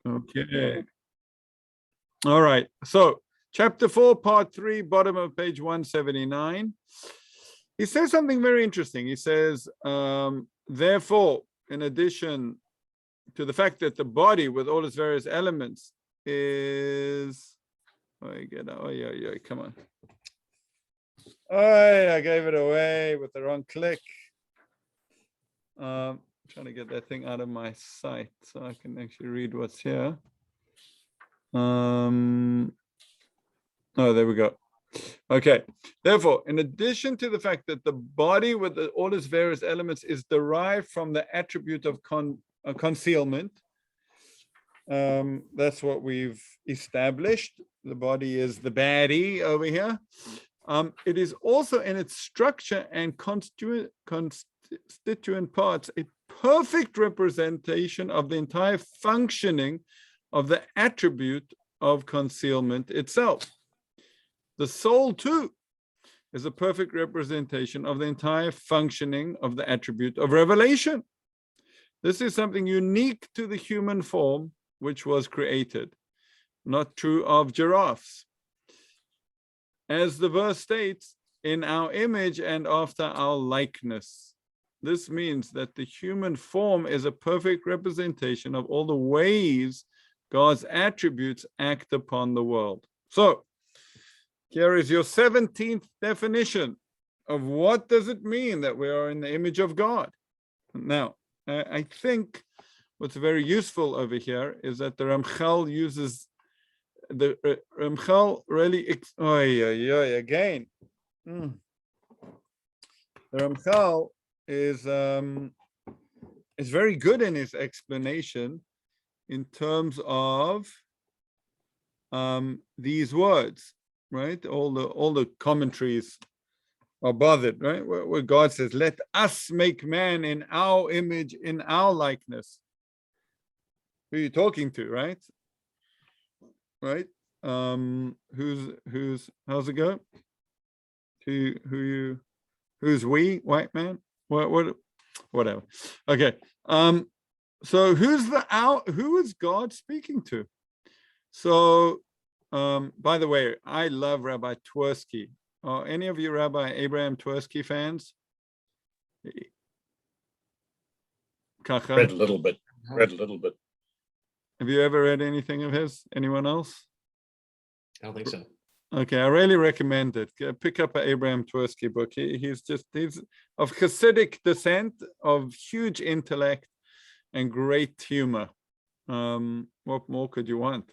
Okay. All right. So chapter 4, part 3, bottom of page 179. He says something very interesting. He says, therefore, in addition to the fact that the body with all its various elements is, come on. Oh, I gave it away with the wrong click. Trying to get that thing out of my sight so I can actually read what's here. Oh, there we go. Okay. Therefore, in addition to the fact that the body with all its various elements is derived from the attribute of concealment, that's what we've established. The body is the baddie over here. It is also in its structure and constituent parts a perfect representation of the entire functioning of the attribute of concealment itself. The soul, too, is a perfect representation of the entire functioning of the attribute of revelation. This is something unique to the human form which was created, not true of giraffes. As the verse states, in our image and after our likeness. This means that the human form is a perfect representation of all the ways God's attributes act upon the world. So, here is your 17th definition of what does it mean that we are in the image of God. Now, I think what's very useful over here is that the Ramchal uses the Ramchal really again. The Ramchal is very good in his explanation in terms of these words, right? All the commentaries are bothered, right? Where God says, "Let us make man in our image, in our likeness." Who are you talking to, right? Right? Who's how's it go? Who's we, white man? Whatever. Okay. So who is God speaking to? So by the way, I love Rabbi Twersky. Are any of you Rabbi Abraham Twersky fans? Read a little bit. Have you ever read anything of his? Anyone else? I don't think so. Okay, I really recommend it. Pick up an Abraham Twersky book. He's of Hasidic descent, of huge intellect and great humor. What more could you want?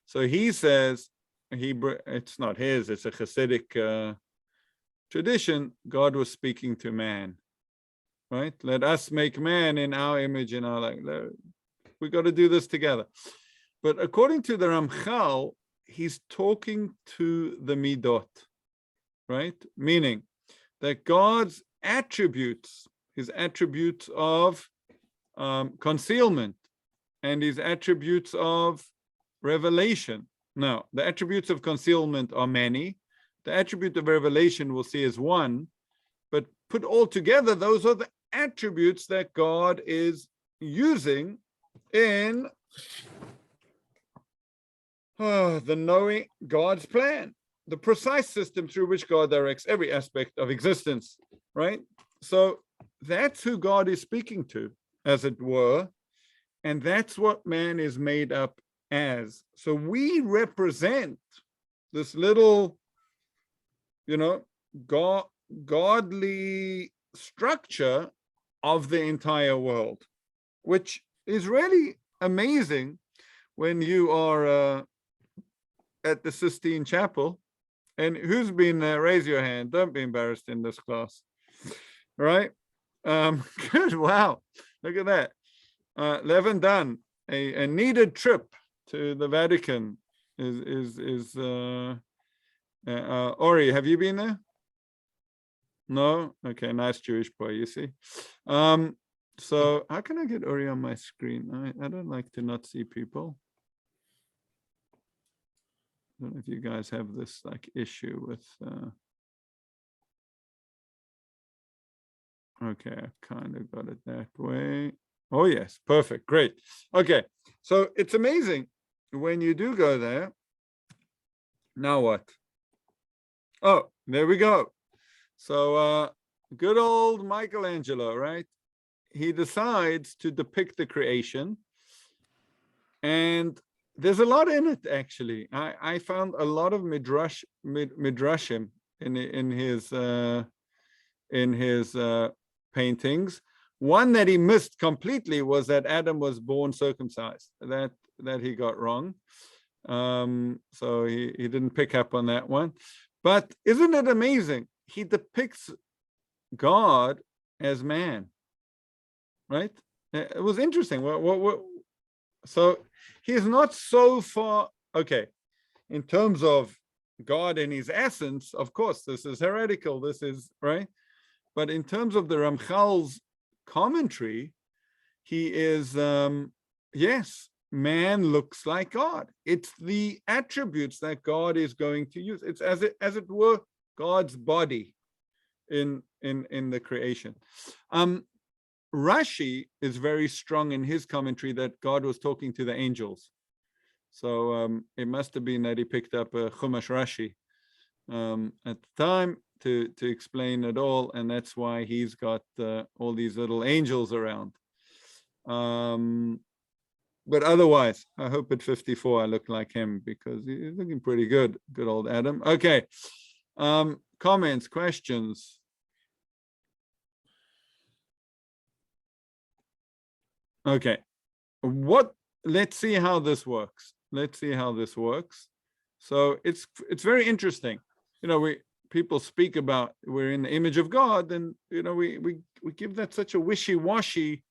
So he says, it's not his, it's a Hasidic tradition. God was speaking to man, right? Let us make man in our image, in our likeness. We got to do this together. But according to the Ramchal, he's talking to the midot, right? Meaning that God's attributes, his attributes of concealment and his attributes of revelation. Now, the attributes of concealment are many. The attribute of revelation we'll see is one, but put all together, those are the attributes that God is using in the knowing God's plan, the precise system through which God directs every aspect of existence, right? So that's who God is speaking to, as it were, and that's what man is made up as. So we represent this little, godly structure of the entire world, which is really amazing when you are at the Sistine Chapel. And who's been there? Raise your hand. Don't be embarrassed in this class. Right? Good. Wow. Look at that. Levin done. A needed trip to the Vatican is Ori, have you been there? No? Okay, nice Jewish boy, you see. So how can I get Ori on my screen? I don't like to not see people. I don't know if you guys have this issue with okay, I kind of got it that way. Oh yes, perfect, great. Okay, So it's amazing when you do go there. Now what? Oh, there we go. So good old Michelangelo, right? He decides to depict the creation, and there's a lot in it. Actually, I found a lot of midrashim in his paintings. One that he missed completely was that Adam was born circumcised. That he got wrong. So he didn't pick up on that one. But isn't it amazing? He depicts God as man, right? It was interesting. So he's not so far, okay, in terms of God and his essence, of course, this is heretical, this is, right? But in terms of the Ramchal's commentary, he is, yes, man looks like God. It's the attributes that God is going to use. It's as it were, God's body in the creation. Rashi is very strong in his commentary that God was talking to the angels. So it must have been that he picked up a Chumash Rashi at the time to explain it all, and that's why he's got all these little angels around. But otherwise, I hope at 54 I look like him, because he's looking pretty good. Good old Adam. Okay. Comments, questions? Okay. Let's see how this works. Let's see how this works. So it's very interesting. You know, people speak about we're in the image of God, and you know, we give that such a wishy-washy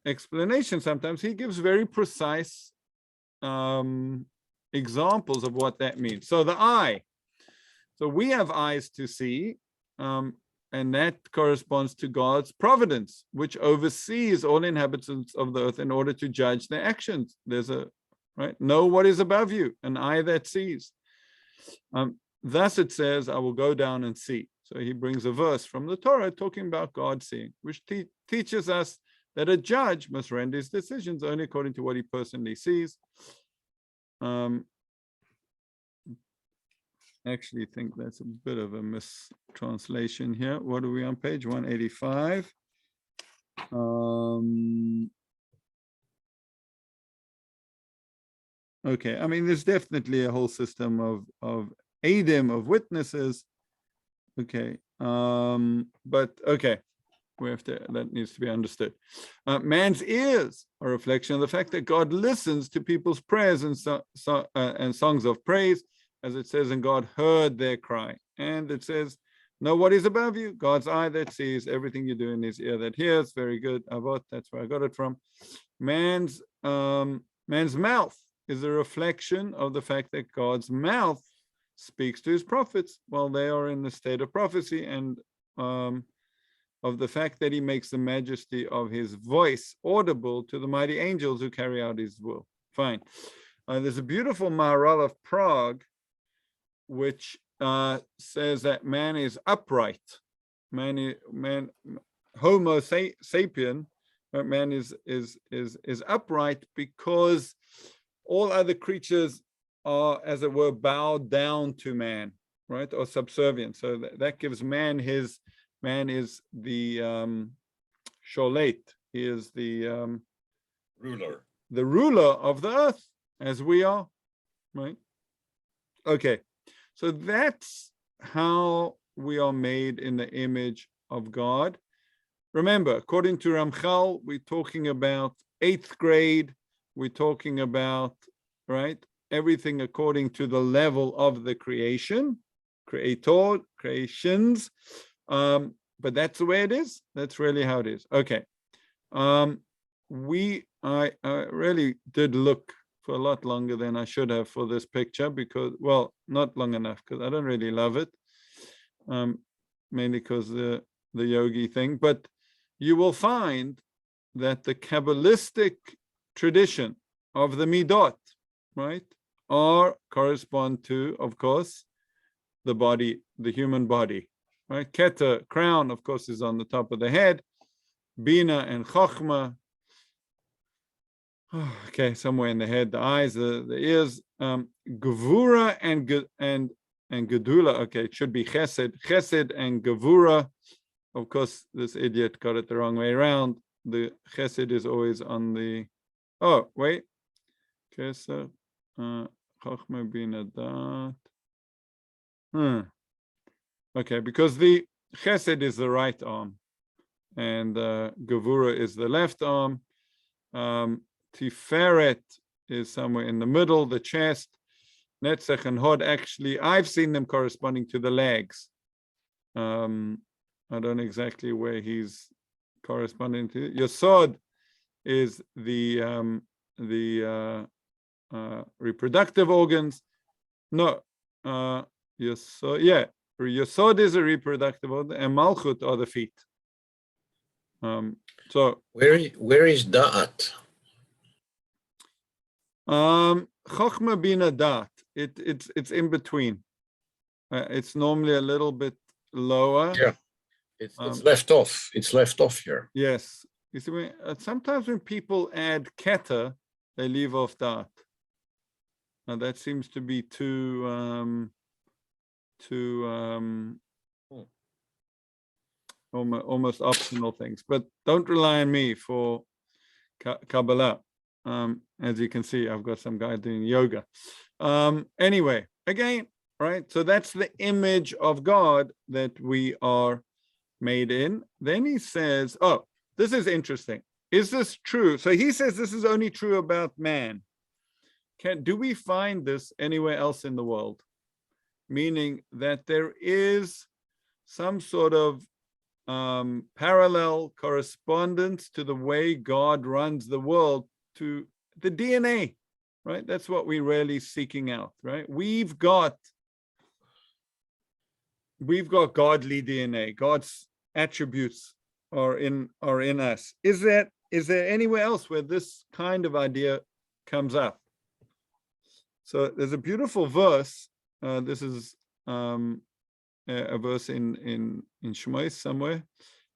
explanation. Sometimes he gives very precise examples of what that means. So the eye. So we have eyes to see, and that corresponds to God's providence, which oversees all inhabitants of the earth in order to judge their actions. There's a, right? Know what is above you, an eye that sees. Thus it says, I will go down and see. So he brings a verse from the Torah talking about God seeing, which teaches us that a judge must render his decisions only according to what he personally sees. Actually think that's a bit of a mistranslation here. What are we on? Page 185. Okay, I mean, there's definitely a whole system of Adim, of witnesses. Okay, but okay, we have to, that needs to be understood. Man's ears are a reflection of the fact that God listens to people's prayers and songs of praise, as it says, and God heard their cry. And it says, know what is above you, God's eye that sees, everything you do in his ear that hears. Very good, Avot, that's where I got it from. Man's mouth is a reflection of the fact that God's mouth speaks to his prophets while they are in the state of prophecy, and of the fact that he makes the majesty of his voice audible to the mighty angels who carry out his will. Fine. There's a beautiful Maharal of Prague, which says that man is upright. Homo sapien, man is upright because all other creatures are, as it were, bowed down to man, right, or subservient. So that gives man is the sholet. He is the ruler of the earth, as we are, right? Okay, so that's how we are made in the image of God. Remember, according to Ramchal, we're talking about 8th grade. We're talking about, right, everything according to the level of the creation, creations. But that's the way it is. That's really how it is. Okay. I really did look for a lot longer than I should have for this picture, because, well, not long enough, because I don't really love it. Mainly because the yogi thing. But you will find that the Kabbalistic tradition of the Midot, right, correspond to, of course, the body, the human body, right? Keter, crown, of course, is on the top of the head. Bina and Chochma. Okay, somewhere in the head, the eyes, the ears. Gevura and Gedula. Okay, it should be Chesed. Chesed and Gevura. Of course, this idiot got it the wrong way around. The Chesed is always on the. Oh, wait. Chesed. Chochmah Bina Dat. Okay, because the Chesed is the right arm, and Gevura is the left arm. Tiferet is somewhere in the middle, the chest. Netzach and Hod, actually, I've seen them corresponding to the legs. I don't know exactly where he's corresponding to. Yesod is the reproductive organs. No, Yesod, yeah, Yesod is a reproductive organ, and Malchut are the feet. So where is Daat? Chochmah Bina Dat. It's in between. It's normally a little bit lower. Yeah, it's left off. It's left off here. Yes. You see, sometimes when people add Keter, they leave off Dat. Now that seems to be too almost optional things. But don't rely on me for Kabbalah. As you can see, I've got some guy doing yoga. Anyway, again, right? So that's the image of God that we are made in. Then he says, oh, this is interesting. Is this true? So he says this is only true about man. Do we find this anywhere else in the world? Meaning that there is some sort of parallel correspondence to the way God runs the world, to the DNA, right? That's what we're really seeking out, right? We've got godly DNA. God's attributes are in us. Is there anywhere else where this kind of idea comes up? So there's a beautiful verse. This is a verse in Shemais somewhere.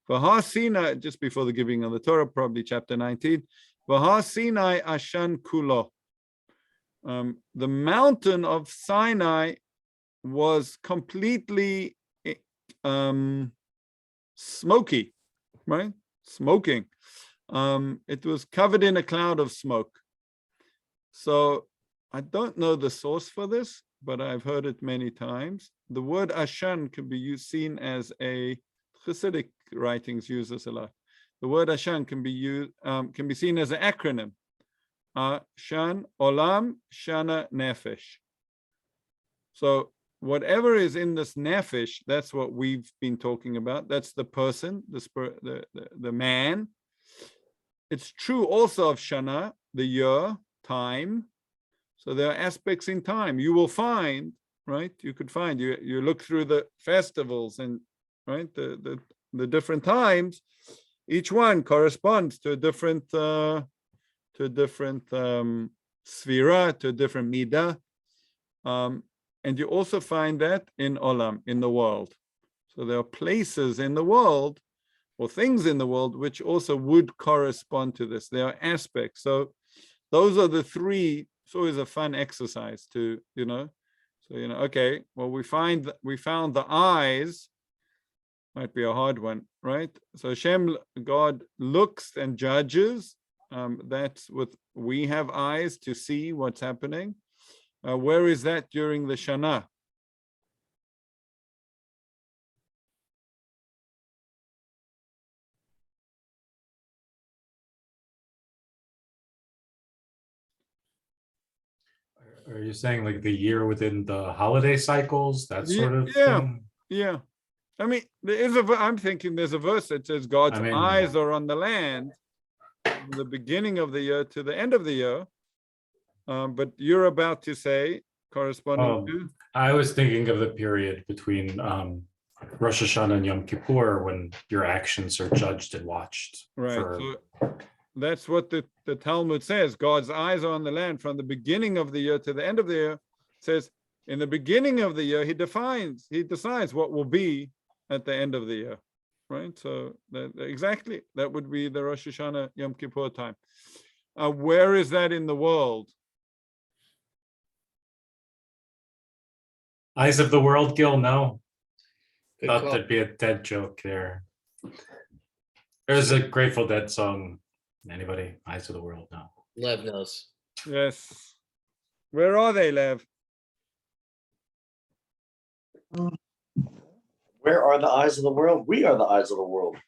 V'ha Sinai, just before the giving of the Torah, probably chapter 19. V'ha Sinai Ashan Kulo. The mountain of Sinai was completely smoky, right? Smoking. It was covered in a cloud of smoke. So I don't know the source for this, but I've heard it many times. The word Ashan can be seen as a Hasidic writings use this a lot. The word Ashan can be seen as an acronym. Ashan Olam Shana Nefesh. So whatever is in this nefesh, that's what we've been talking about. That's the person, the spirit, the man. It's true also of Shana, the year, time. So there are aspects in time. You will find, right? You could find, you look through the festivals and, right, the different times. Each one corresponds to a different sphera, to a different midah. And you also find that in Olam, in the world. So there are places in the world or things in the world which also would correspond to this. There are aspects. So those are the three. It's always a fun exercise to, so, okay, well, we found the eyes, might be a hard one, right? So Hashem, God looks and judges. That's what we have eyes to see what's happening. Where is that during the Shana? Are you saying like the year within the holiday cycles, that sort of thing? Yeah. I mean, I'm thinking there's a verse that says God's eyes are on the land from the beginning of the year to the end of the year. But you're about to say corresponding to? I was thinking of the period between Rosh Hashanah and Yom Kippur when your actions are judged and watched. Right. So that's what the Talmud says. God's eyes are on the land from the beginning of the year to the end of the year. It says in the beginning of the year, he decides what will be at the end of the year. Right. So exactly, that would be the Rosh Hashanah Yom Kippur time. Where is that in the world? Eyes of the world, Gil, no. Good Thought call. there'd be a dead joke there. There's a Grateful Dead song. Anybody? Eyes of the world, no. Lev knows. Yes. Where are they, Lev? Where are the eyes of the world? We are the eyes of the world.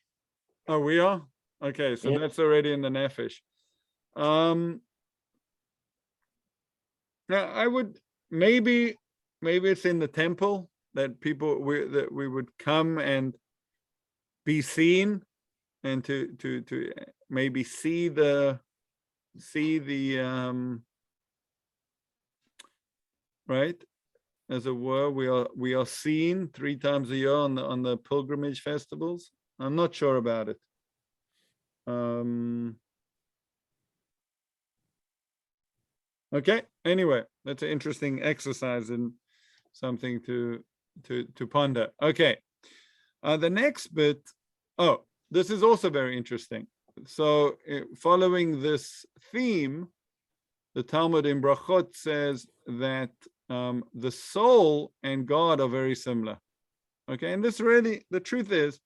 Oh, we are? Okay, so Yeah. that's already in the Nefesh. Now I would maybe it's in the temple that that we would come and be seen, and to maybe see the right, as it were. We are seen 3 times a year on the pilgrimage festivals. I'm not sure about it. Okay, anyway, that's an interesting exercise and something to ponder. Okay, the next bit, oh, this is also very interesting. So following this theme, the Talmud in Brachot says that the soul and God are very similar. Okay, and this really, the truth is,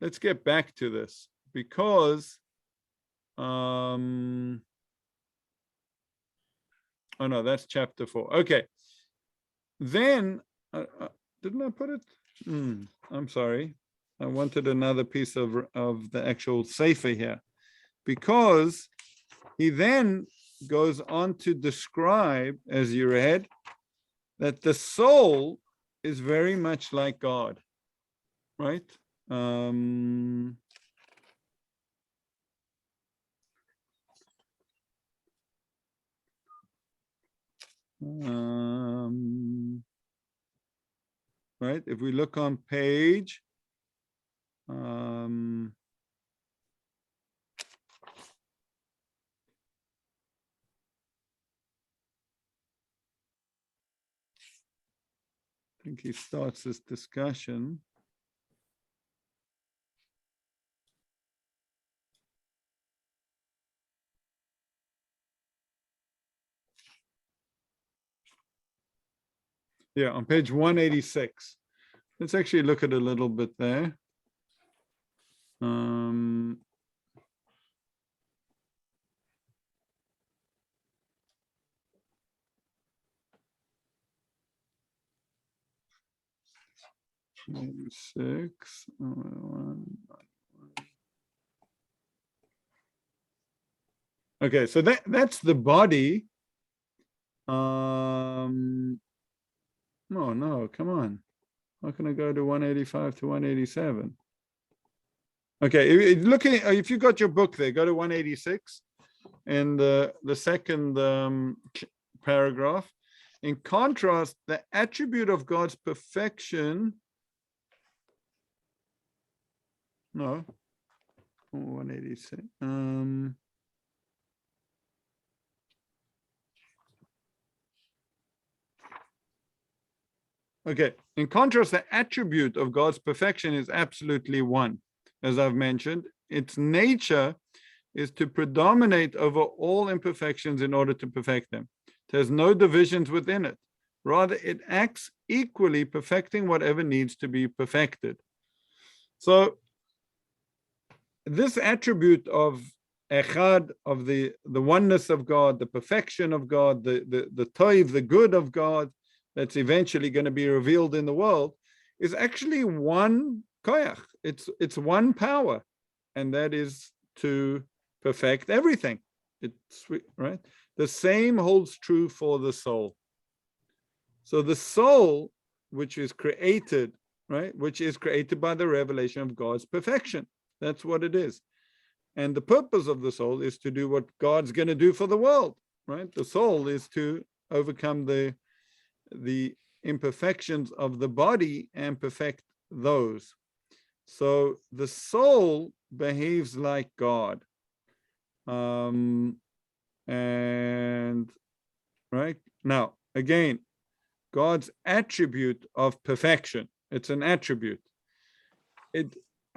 let's get back to this, because oh no, that's chapter 4. Okay, then didn't I put it? I'm sorry, I wanted another piece of the actual sefer here, because he then goes on to describe, as you read, that the soul is very much like God, right? Right, if we look on page I think he starts this discussion. Yeah, on page 186. Let's actually look at a little bit there. Six. Okay, so that's the body. Oh no, come on. How can I go to 185 to 187? Okay, if you got your book there, go to 186 and the second paragraph. In contrast, the attribute of God's perfection. No, 186. Okay, in contrast, the attribute of God's perfection is absolutely one. As I've mentioned, its nature is to predominate over all imperfections in order to perfect them. It has no divisions within it. Rather, it acts equally, perfecting whatever needs to be perfected. So, this attribute of echad, of the oneness of God, the perfection of God, the toiv, the good of God, that's eventually going to be revealed in the world, is actually one koyach. It's one power, and that is to perfect everything. It's right. The same holds true for the soul. So the soul, which is created, right, which is created by the revelation of God's perfection. That's what it is. And the purpose of the soul is to do what God's going to do for the world, right? The soul is to overcome the imperfections of the body and perfect those. So the soul behaves like God. And right now, again, God's attribute of perfection. It's an attribute.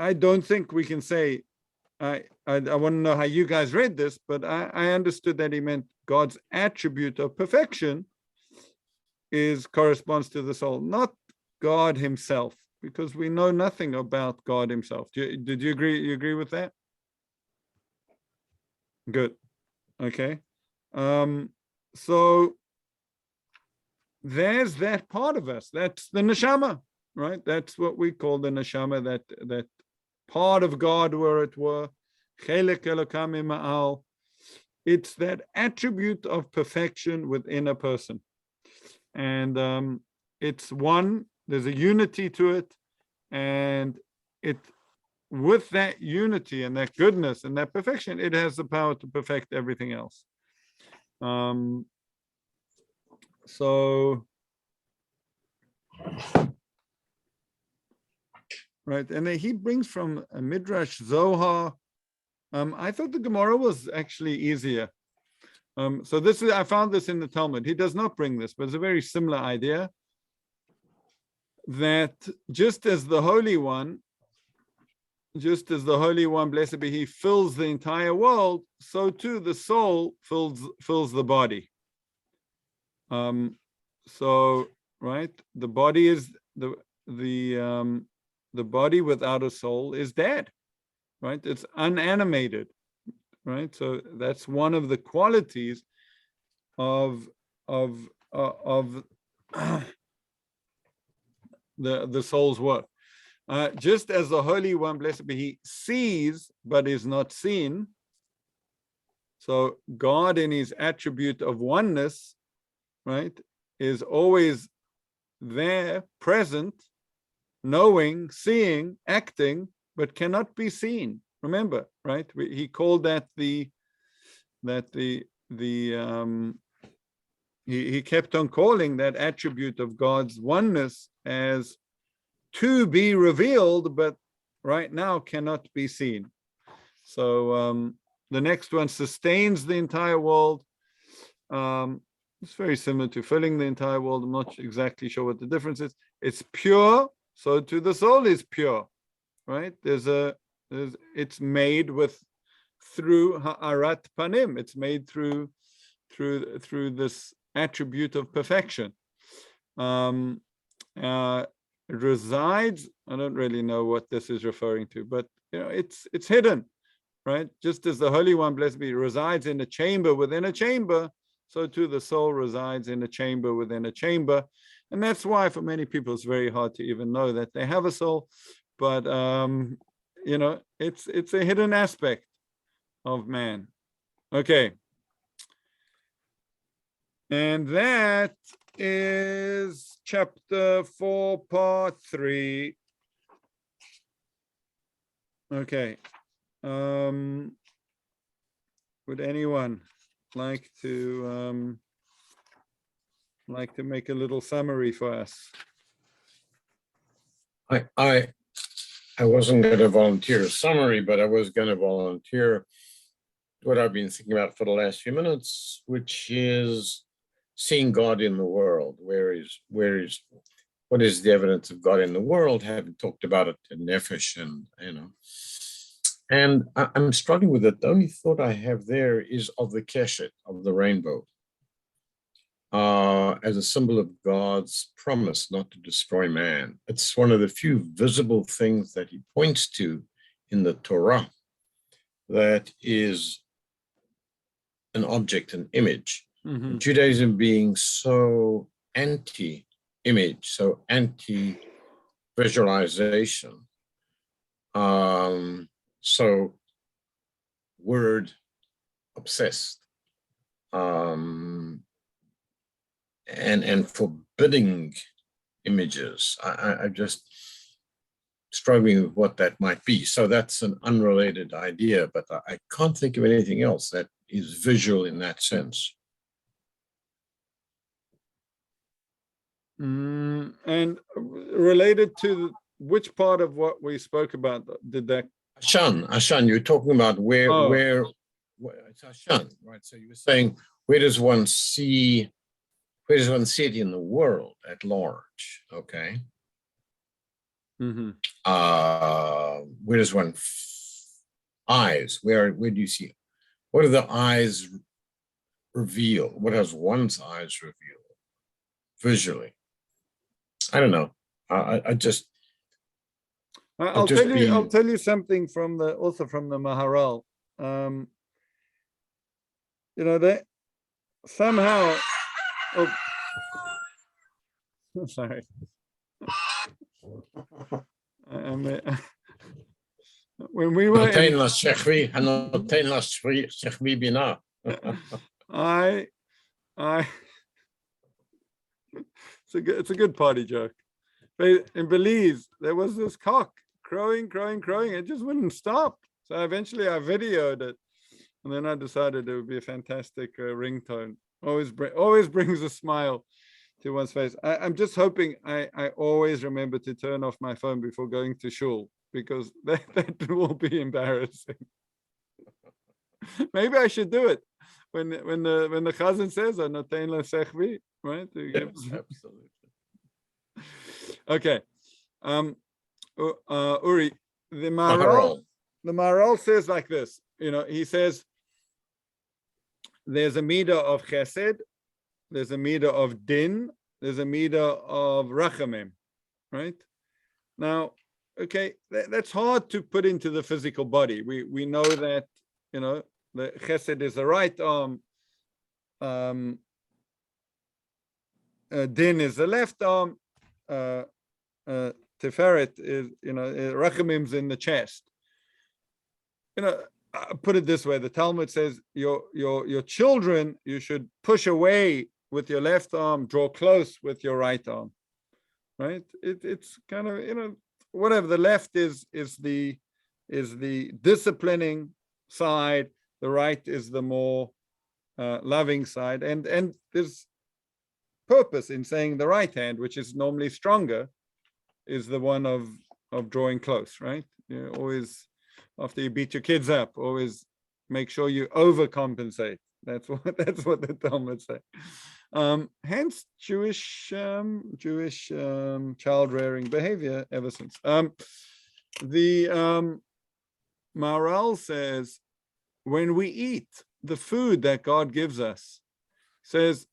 I don't think we can say I want to know how you guys read this, but I understood that he meant God's attribute of perfection corresponds to the soul, not God himself, because we know nothing about God himself. Did you agree? You agree with that? Good. Okay. So there's that part of us. That's the neshama, right? That's what we call the neshama, that part of God, where it were. Chelek Elokam ima'al. It's that attribute of perfection within a person. And it's one, there's a unity to it, and it, with that unity and that goodness and that perfection, it has the power to perfect everything else. So, right, and then he brings from a Midrash Zohar. I thought the Gemara was actually easier. So this is, I found this in the Talmud. He does not bring this, but it's a very similar idea, that just as the Holy One, blessed be he, fills the entire world, so too the soul fills the body. So, right, the body is the body without a soul is dead, right? It's unanimated, right? So that's one of the qualities of the soul's work. Just as the Holy One, blessed be he, sees but is not seen. So God, in his attribute of oneness, right, is always there, present, knowing, seeing, acting, but cannot be seen. Remember, right? He called that he kept on calling that attribute of God's oneness as to be revealed, but right now cannot be seen. So the next one sustains the entire world. It's very similar to filling the entire world. I'm not exactly sure what the difference is. It's pure, so to the soul is pure, right? It's made through ha'arat panim. It's made through this attribute of perfection. It resides. I don't really know what this is referring to, but it's hidden, right? Just as the Holy One, blessed be, resides in a chamber within a chamber, so too the soul resides in a chamber within a chamber. And that's why for many people it's very hard to even know that they have a soul. But it's a hidden aspect of man. Okay. And that is chapter 4, part 3. Okay. Would anyone like to make a little summary for us? I wasn't going to volunteer a summary, but I was going to volunteer what I've been thinking about for the last few minutes, which is seeing God in the world. What is the evidence of God in the world? Having talked about it in Nefesh, and I'm struggling with it. The only thought I have there is of the keshet, of the rainbow, as a symbol of God's promise not to destroy man. It's one of the few visible things that he points to in the Torah that is an object, an image. Mm-hmm. Judaism being so anti-image, so anti-visualization, so word obsessed, and forbidding images. I'm just struggling with what that might be. So that's an unrelated idea, but I can't think of anything else that is visual in that sense. And related to which part of what we spoke about did that? Ashan, you're talking about where it's Ashan, right? So you were saying, where does one see it in the world at large? Okay. Mm-hmm. Where does one eyes. Where do you see? What do the eyes reveal? What does one's eyes reveal visually? I don't know. I just I'll just tell you. I'll been- tell you something from the Maharal. You know, they somehow. Oh, sorry. When we were נותן in, לשכבי, הנותן לשכבי בינה. I, it's a good party joke. But in Belize, there was this cock crowing. It just wouldn't stop. So eventually I videoed it. And then I decided it would be a fantastic ringtone. Always brings a smile to one's face. I'm just hoping I always remember to turn off my phone before going to shul, because that will be embarrassing. Maybe I should do it when the chazan says "Notein lesechvi," right? Yes, absolutely. Okay. Uri, the Maharal. Maharal says like this. You know, he says there's a midah of chesed, there's a midah of din, there's a midah of rachamim, right? Now, okay, that's hard to put into the physical body. We know that, you know, the chesed is the right arm, din is the left arm, tiferet is, you know, rachamim's in the chest. You know, put it this way: the Talmud says your children you should push away with your left arm, draw close with your right arm, right? It's kind of, you know, whatever. The left is the disciplining side, the right is the more loving side, and there's purpose in saying the right hand, which is normally stronger, is the one of drawing close, right? You always, after you beat your kids up, always make sure you overcompensate. That's what the Talmud say. Hence Jewish child rearing behavior ever since. The Maharal says when we eat the food that God gives us, says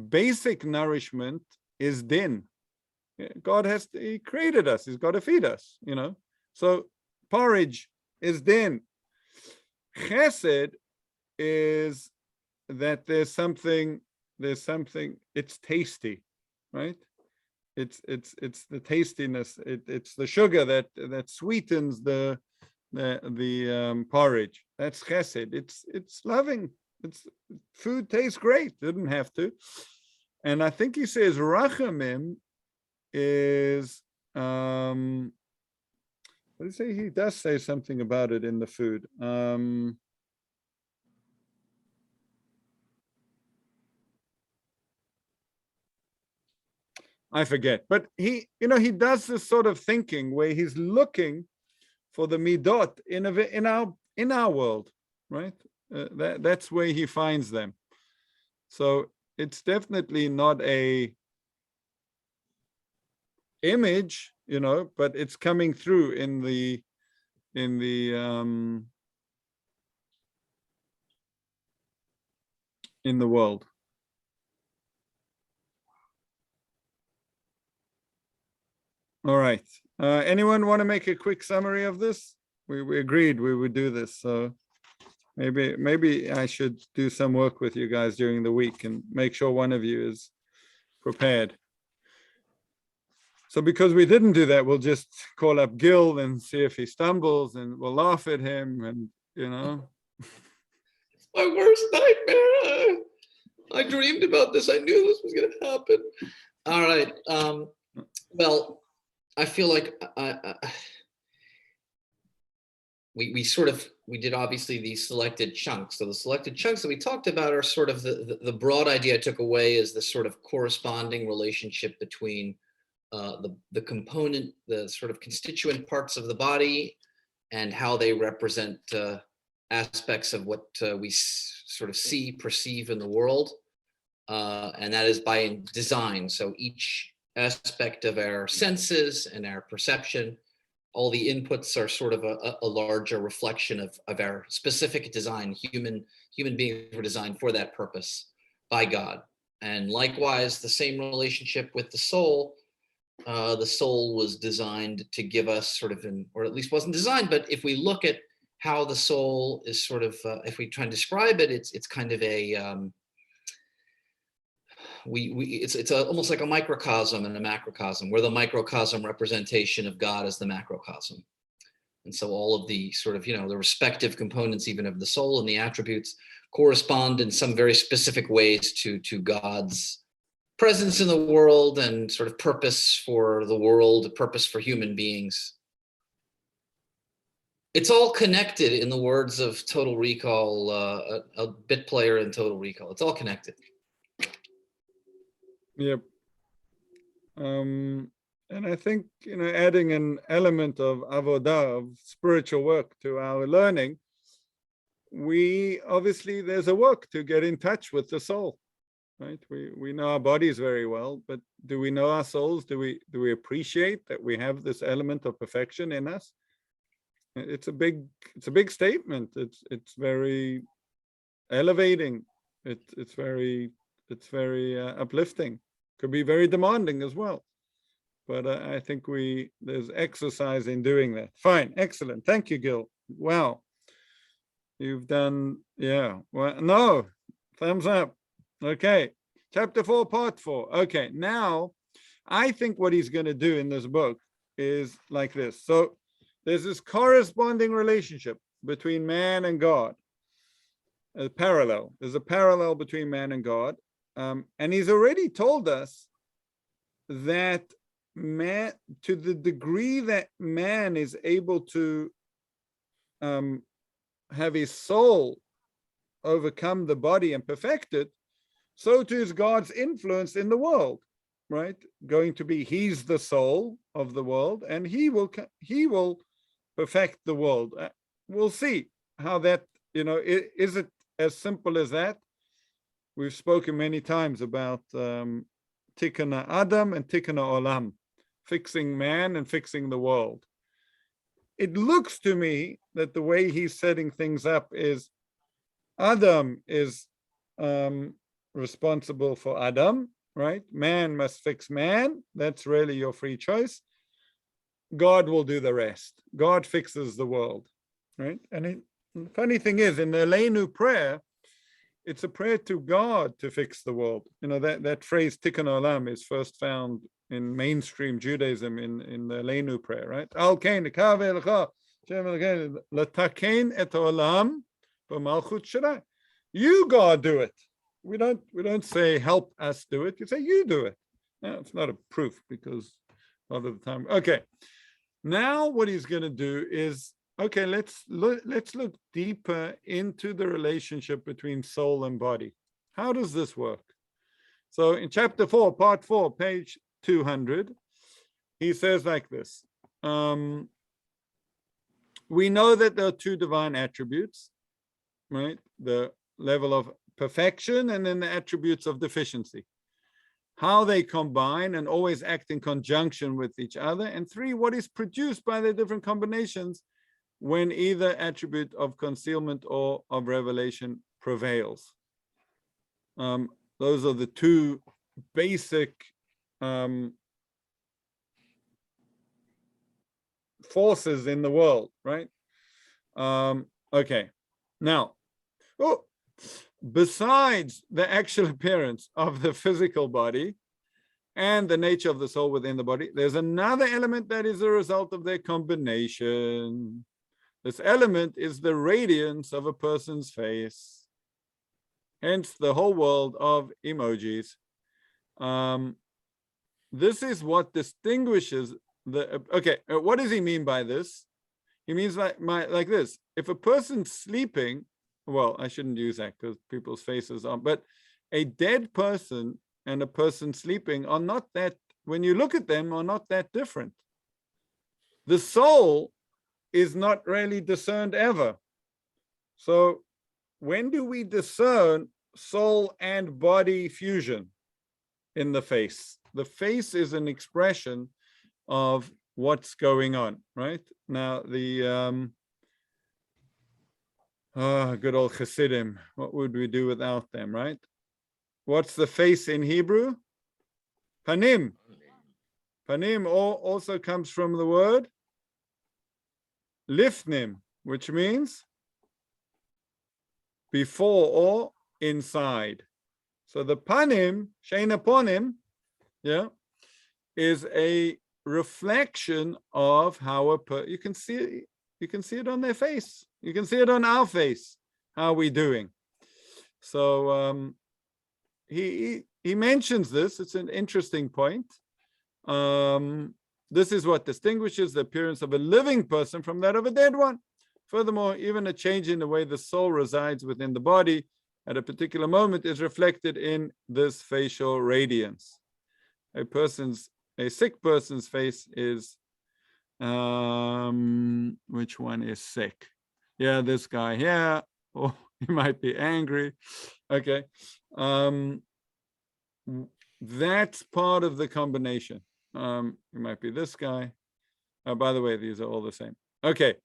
basic nourishment is din. God he created us, he's got to feed us, you know. So porridge is din. Chesed is that there's something, it's tasty, right? It's the tastiness, it's the sugar that sweetens the porridge. That's chesed. It's loving. It's food tastes great. Didn't have to. And I think he says rachamim is what did he say? He does say something about it in the food. I forget, but he does this sort of thinking where he's looking for the midot in our world, right? That's where he finds them. So it's definitely not a image, you know, but it's coming through in the world. All right. Anyone want to make a quick summary of this? We agreed we would do this, so maybe I should do some work with you guys during the week and make sure one of you is prepared. So because we didn't do that, we'll just call up Gil and see if he stumbles, and we'll laugh at him, and you know. It's my worst nightmare. I dreamed about this. I knew this was going to happen. All right. Well, I feel like we did obviously these selected chunks. So the selected chunks that we talked about are sort of the broad idea I took away is the sort of corresponding relationship between the component, the sort of constituent parts of the body, and how they represent aspects of what we sort of see, perceive in the world. And that is by design. So each aspect of our senses and our perception all the inputs are sort of a larger reflection of our specific design. Human beings were designed for that purpose by God. And likewise, the same relationship with the soul. The soul was designed to give us sort of or at least wasn't designed, but if we look at how the soul is sort of, if we try and describe it, it's kind of a, it's almost like a microcosm and a macrocosm, where the microcosm representation of God is the macrocosm. And so all of the sort of, the respective components even of the soul and the attributes correspond in some very specific ways to God's presence in the world and sort of purpose for the world, purpose for human beings. It's all connected, in the words of Total Recall, a bit player in Total Recall. It's all connected. Yep. And I think, adding an element of avodah, of spiritual work to our learning, there's a work to get in touch with the soul, right? We know our bodies very well, but do we know our souls? Do we appreciate that we have this element of perfection in us? It's a big statement. It's very elevating. It's very uplifting. Could be very demanding as well. But I think there's exercise in doing that. Fine, excellent. Thank you, Gil. Wow. You've done, yeah. Well, no, thumbs up. Okay, chapter 4, part 4. Okay, now I think what he's going to do in this book is like this. So there's this corresponding relationship between man and God. A parallel. There's a parallel between man and God. And he's already told us that man, to the degree that man is able to have his soul overcome the body and perfect it, so too is God's influence in the world, right? Going to be, he's the soul of the world, and he will perfect the world. We'll see how that, is it as simple as that? We've spoken many times about Tikkun Adam and Tikkun Olam, fixing man and fixing the world. It looks to me that the way he's setting things up is Adam is responsible for Adam, right? Man must fix man. That's really your free choice. God will do the rest. God fixes the world, right? And the funny thing is, in the Aleinu prayer, it's a prayer to God to fix the world. That phrase Tikkun Olam is first found in mainstream Judaism in the Aleinu prayer, right? Al kain letaken et olam b'malchut shaddai. You, God, do it. We don't say help us do it. You say you do it. No, it's not a proof, because a lot of the time. Okay, now what he's going to do is, okay, let's look deeper into the relationship between soul and body. How does this work? So in chapter 4, part 4, page 200, he says like this. We know that there are two divine attributes, right? The level of perfection and then the attributes of deficiency. How they combine and always act in conjunction with each other. And 3, what is produced by the different combinations when either attribute of concealment or of revelation prevails. Those are the two basic forces in the world, right? Okay, now, besides the actual appearance of the physical body and the nature of the soul within the body, there's another element that is a result of their combination. This element is the radiance of a person's face, hence the whole world of emojis. This is what distinguishes what does he mean by this? He means like this. If a person's sleeping, well, I shouldn't use that because people's faces aren't, but a dead person and a person sleeping are not that, when you look at them, are not that different. The soul is not really discerned ever. So when do we discern soul and body fusion? In the face. The face is an expression of what's going on, right? Now the good old Chassidim, what would we do without them, right? What's the face in Hebrew? Panim. Panim also comes from the word lifnim, which means before or inside. So the panim, sheina ponim, yeah, is a reflection of how you can see it on their face. You can see it on our face. How are we doing? So he mentions this. It's an interesting point. This is what distinguishes the appearance of a living person from that of a dead one. Furthermore, even a change in the way the soul resides within the body at a particular moment is reflected in this facial radiance. A sick person's face is, which one is sick? Yeah, this guy here. Oh, he might be angry. Okay. That's part of the combination. It might be this guy. By the way, these are all the same. Okay.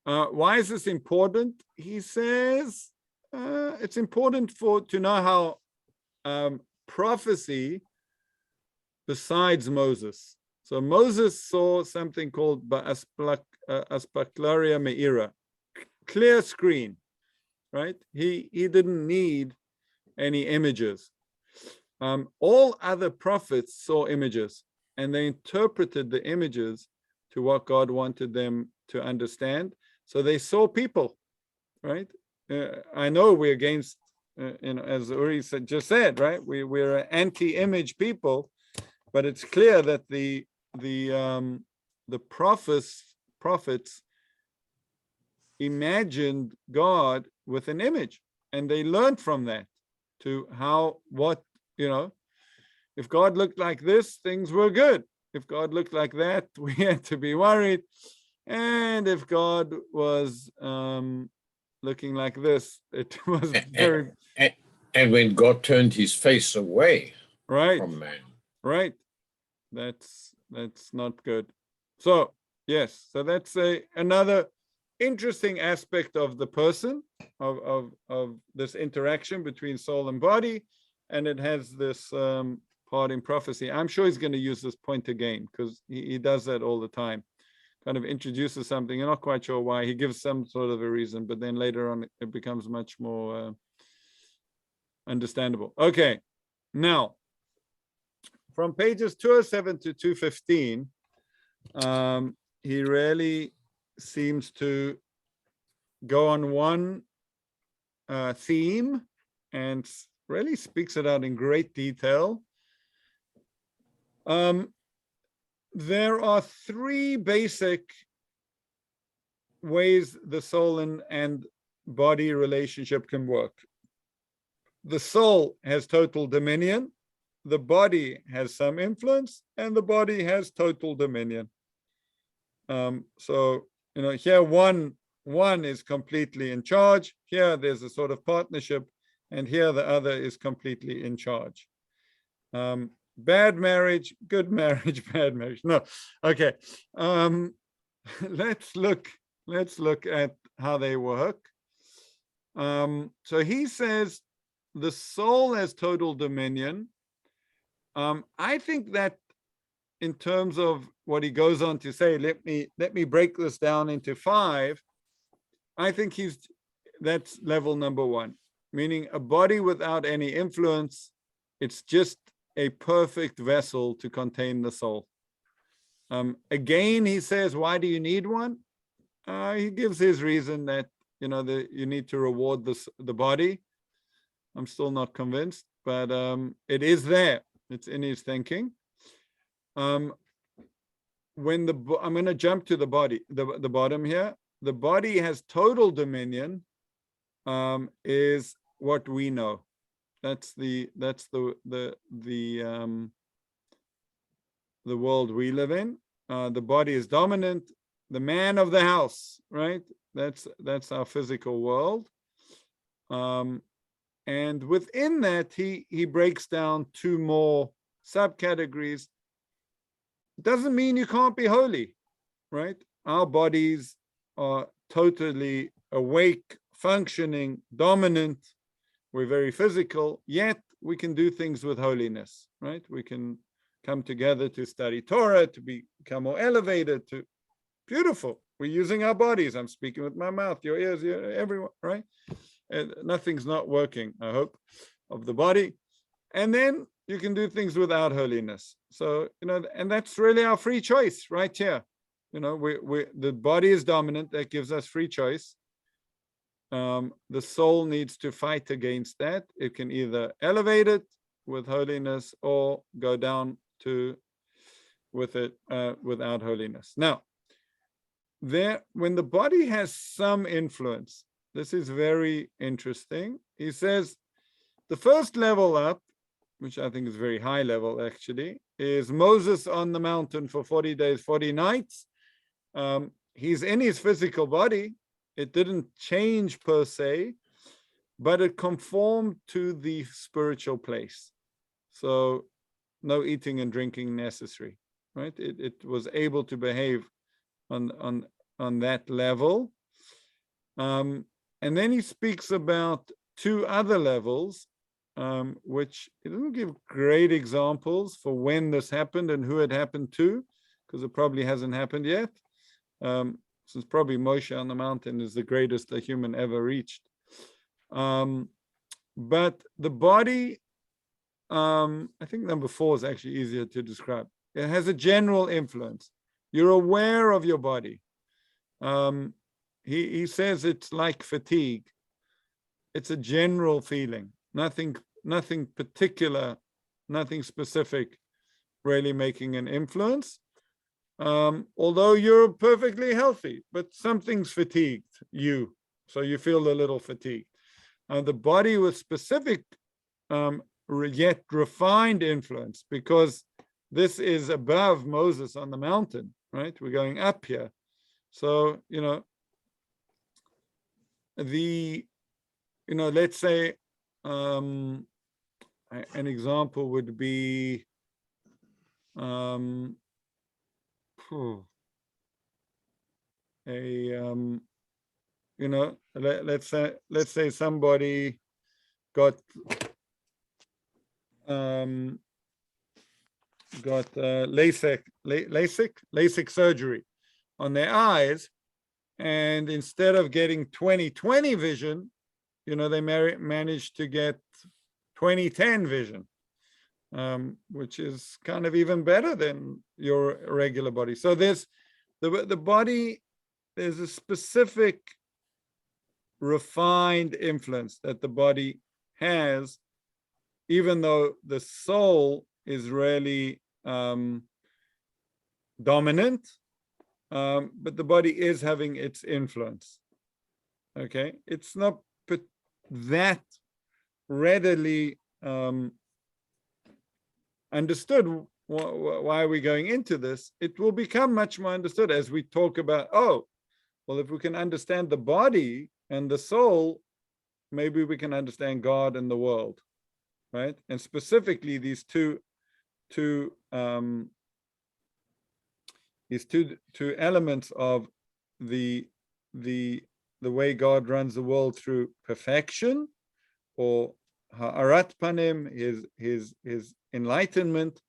Why is this important? He says it's important to know how prophecy besides Moses. So Moses saw something called Aspaklaria Meira, clear screen, right? He didn't need any images. All other prophets saw images, and they interpreted the images to what God wanted them to understand. So they saw people, right? I know we're against, as Uri just said, right? We're an anti-image people, but it's clear that the prophets imagined God with an image, and they learned from that to if God looked like this, things were good. If God looked like that, we had to be worried. And if God was looking like this, it was very... And when God turned his face away right from man. Right. That's not good. So yes, so that's another interesting aspect of the person, of this interaction between soul and body, and it has this part in prophecy. I'm sure he's going to use this point again, because he does that all the time. Kind of introduces something, you're not quite sure why, he gives some sort of a reason, but then later on it becomes much more understandable. Okay, now from pages 207 to 215, he really seems to go on one theme and really speaks it out in great detail. There are three basic ways the soul and body relationship can work. The soul has total dominion, the body has some influence, and the body has total dominion. So, here one is completely in charge, here there's a sort of partnership, and here the other is completely in charge. Bad marriage, good marriage, bad marriage. No, okay. Let's look at how they work. So he says the soul has total dominion. I think that in terms of what he goes on to say, let me break this down into 5. I think that's level number 1, meaning a body without any influence. It's just a perfect vessel to contain the soul. Again, he says, why do you need one? He gives his reason that, you need to reward the body. I'm still not convinced, but it is there. It's in his thinking. I'm going to jump to the body, the bottom here. The body has total dominion, is what we know. That's the world we live in. The body is dominant, the man of the house, right? That's our physical world. And within that, he breaks down 2 more subcategories. It doesn't mean you can't be holy, right? Our bodies are totally awake, functioning, dominant. We're very physical, yet we can do things with holiness, right? We can come together to study Torah, to become more elevated, to beautiful. We're using our bodies. I'm speaking with my mouth, your ears, everyone, right? And nothing's not working, I hope, of the body. And then you can do things without holiness. So, and that's really our free choice right here. The body is dominant. That gives us free choice. The soul needs to fight against that. It can either elevate it with holiness or go down with it without holiness. Now, when the body has some influence, this is very interesting. He says the first level up, which I think is very high level actually, is Moses on the mountain for 40 days, 40 nights. He's in his physical body. It didn't change per se, but it conformed to the spiritual place. So no eating and drinking necessary, right? It was able to behave on that level. And then he speaks about two other levels, which he doesn't give great examples for when this happened and who it happened to, because it probably hasn't happened yet. Since probably Moshe on the mountain is the greatest a human ever reached. But the body, I think number 4 is actually easier to describe. It has a general influence. You're aware of your body. He says it's like fatigue. It's a general feeling, nothing particular, nothing specific really making an influence. Although you're perfectly healthy, but something's fatigued you, so you feel a little fatigued. The body with specific yet refined influence, because this is above Moses on the mountain, right? We're going up here. So, let's say an example would be let's say somebody got LASIK surgery on their eyes, and instead of getting 20/20 vision, they managed to get 20/10 vision, which is kind of even better than your regular body. So there's the body, there's a specific refined influence that the body has, even though the soul is really dominant, but the body is having its influence. Okay, it's not that readily understood. Why are we going into this? It will become much more understood as we talk about, if we can understand the body and the soul, maybe we can understand God and the world, right? And specifically these two elements of the way God runs the world through perfection, or ha'arat panim, his enlightenment,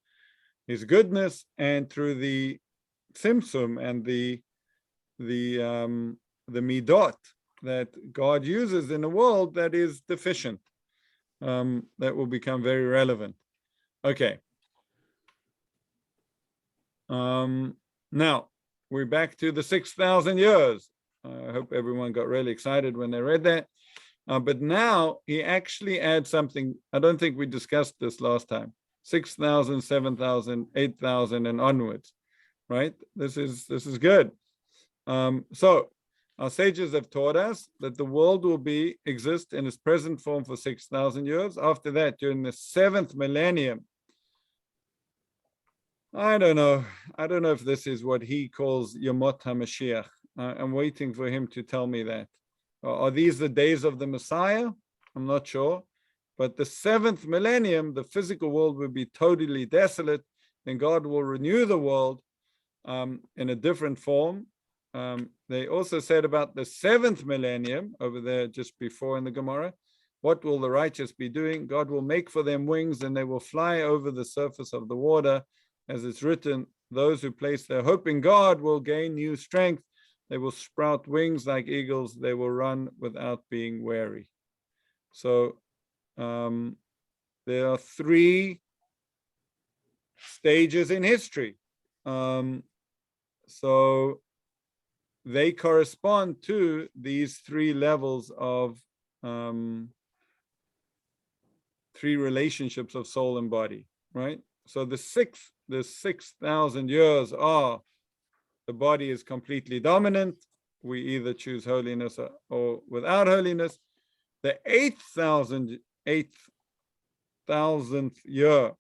his goodness, and through the tzimtzum and the midot that God uses in a world that is deficient, that will become very relevant. Okay. Now we're back to the 6,000 years. I hope everyone got really excited when they read that. But now he actually adds something. I don't think we discussed this last time. 6,000, 7,000, 8,000, and onwards, right? This is good. So our sages have taught us that the world will exist in its present form for 6,000 years. After that, during the 7th millennium, I don't know if this is what he calls Yomot HaMashiach. I'm waiting for him to tell me that. Are these the days of the Messiah? I'm not sure. But the 7th millennium, the physical world will be totally desolate. then God will renew the world in a different form. They also said about the 7th millennium over there just before in the Gemara, what will the righteous be doing? God will make for them wings and they will fly over the surface of the water. As it's written, those who place their hope in God will gain new strength. They will sprout wings like eagles. They will run without being weary. So there are 3 stages in history. So they correspond to these 3 levels of 3 relationships of soul and body, right? So the 6,000 years are the body is completely dominant. We either choose holiness or without holiness. The 8,000th year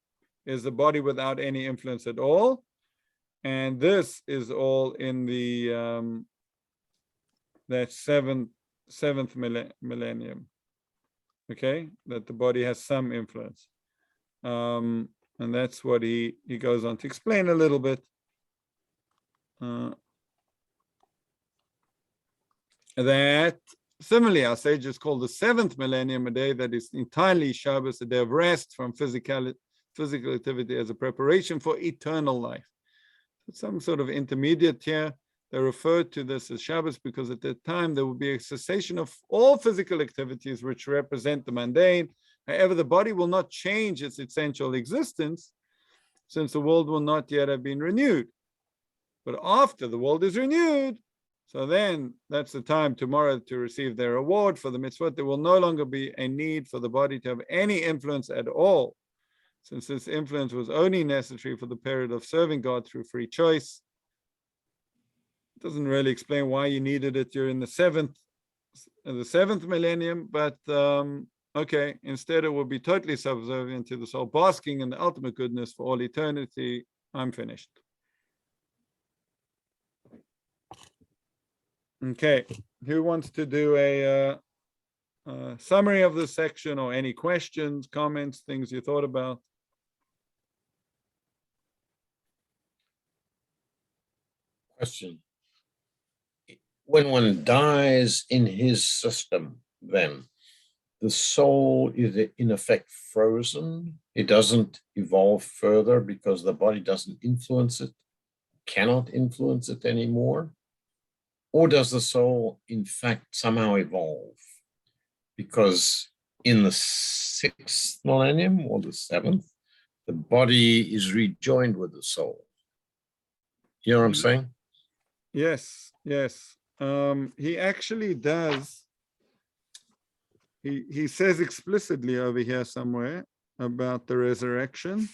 is the body without any influence at all. And this is all in the that seventh millennium. Okay, that the body has some influence. And that's what he goes on to explain a little bit. That similarly, our sages call the 7th millennium a day that is entirely Shabbos, a day of rest from physical activity as a preparation for eternal life. It's some sort of intermediate here. They refer to this as Shabbos because at that time there will be a cessation of all physical activities which represent the mundane. However, the body will not change its essential existence since the world will not yet have been renewed. But after the world is renewed, so then that's the time tomorrow to receive their reward for the mitzvot. There will no longer be a need for the body to have any influence at all, since this influence was only necessary for the period of serving God through free choice. It doesn't really explain why you needed it during the seventh millennium, but okay, instead it will be totally subservient to the soul, basking in the ultimate goodness for all eternity. I'm finished. Okay, who wants to do a summary of this section, or any questions, comments, things you thought about? Question. When one dies in his system, then the soul is in effect frozen. It doesn't evolve further because the body doesn't influence it, cannot influence it anymore. Or does the soul, in fact, somehow evolve? Because in the 6th millennium or the 7th, the body is rejoined with the soul. You know what I'm saying? Yes, yes. He actually does. He says explicitly over here somewhere about the resurrection.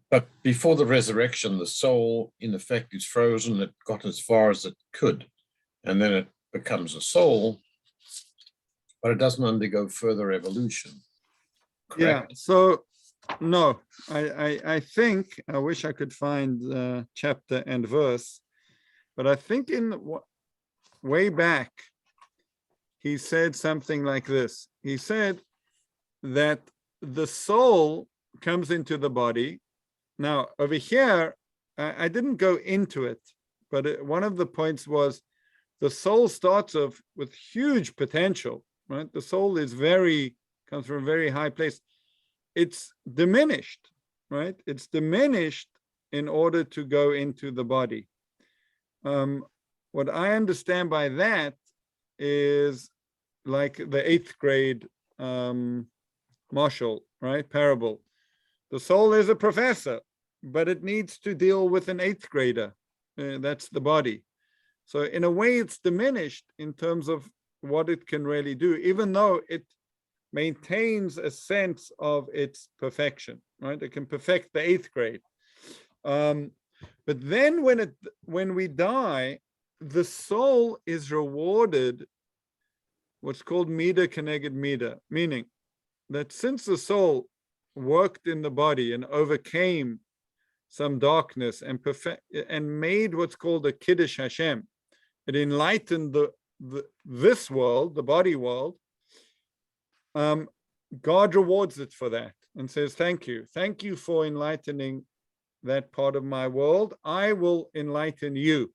But before the resurrection, the soul, in effect, is frozen. It got as far as it could, and then it becomes a soul, but it doesn't undergo further evolution. Correct? Yeah, so no, I think, I wish I could find chapter and verse, but I think way back, he said something like this. He said that the soul comes into the body. Now, over here, I didn't go into it, but one of the points was the soul starts off with huge potential, right? The soul is comes from a very high place. It's diminished, right? It's diminished in order to go into the body. What I understand by that is like the 8th grade Marshall, right? Parable. The soul is a professor, but it needs to deal with an 8th grader. That's the body. So in a way, it's diminished in terms of what it can really do, even though it maintains a sense of its perfection, right? It can perfect the 8th grade. But then when we die, the soul is rewarded what's called mida keneged mida, meaning that since the soul worked in the body and overcame some darkness and made what's called a kiddush Hashem, it enlightened this world, the body world. God rewards it for that and says, thank you for enlightening that part of my world. I will enlighten you.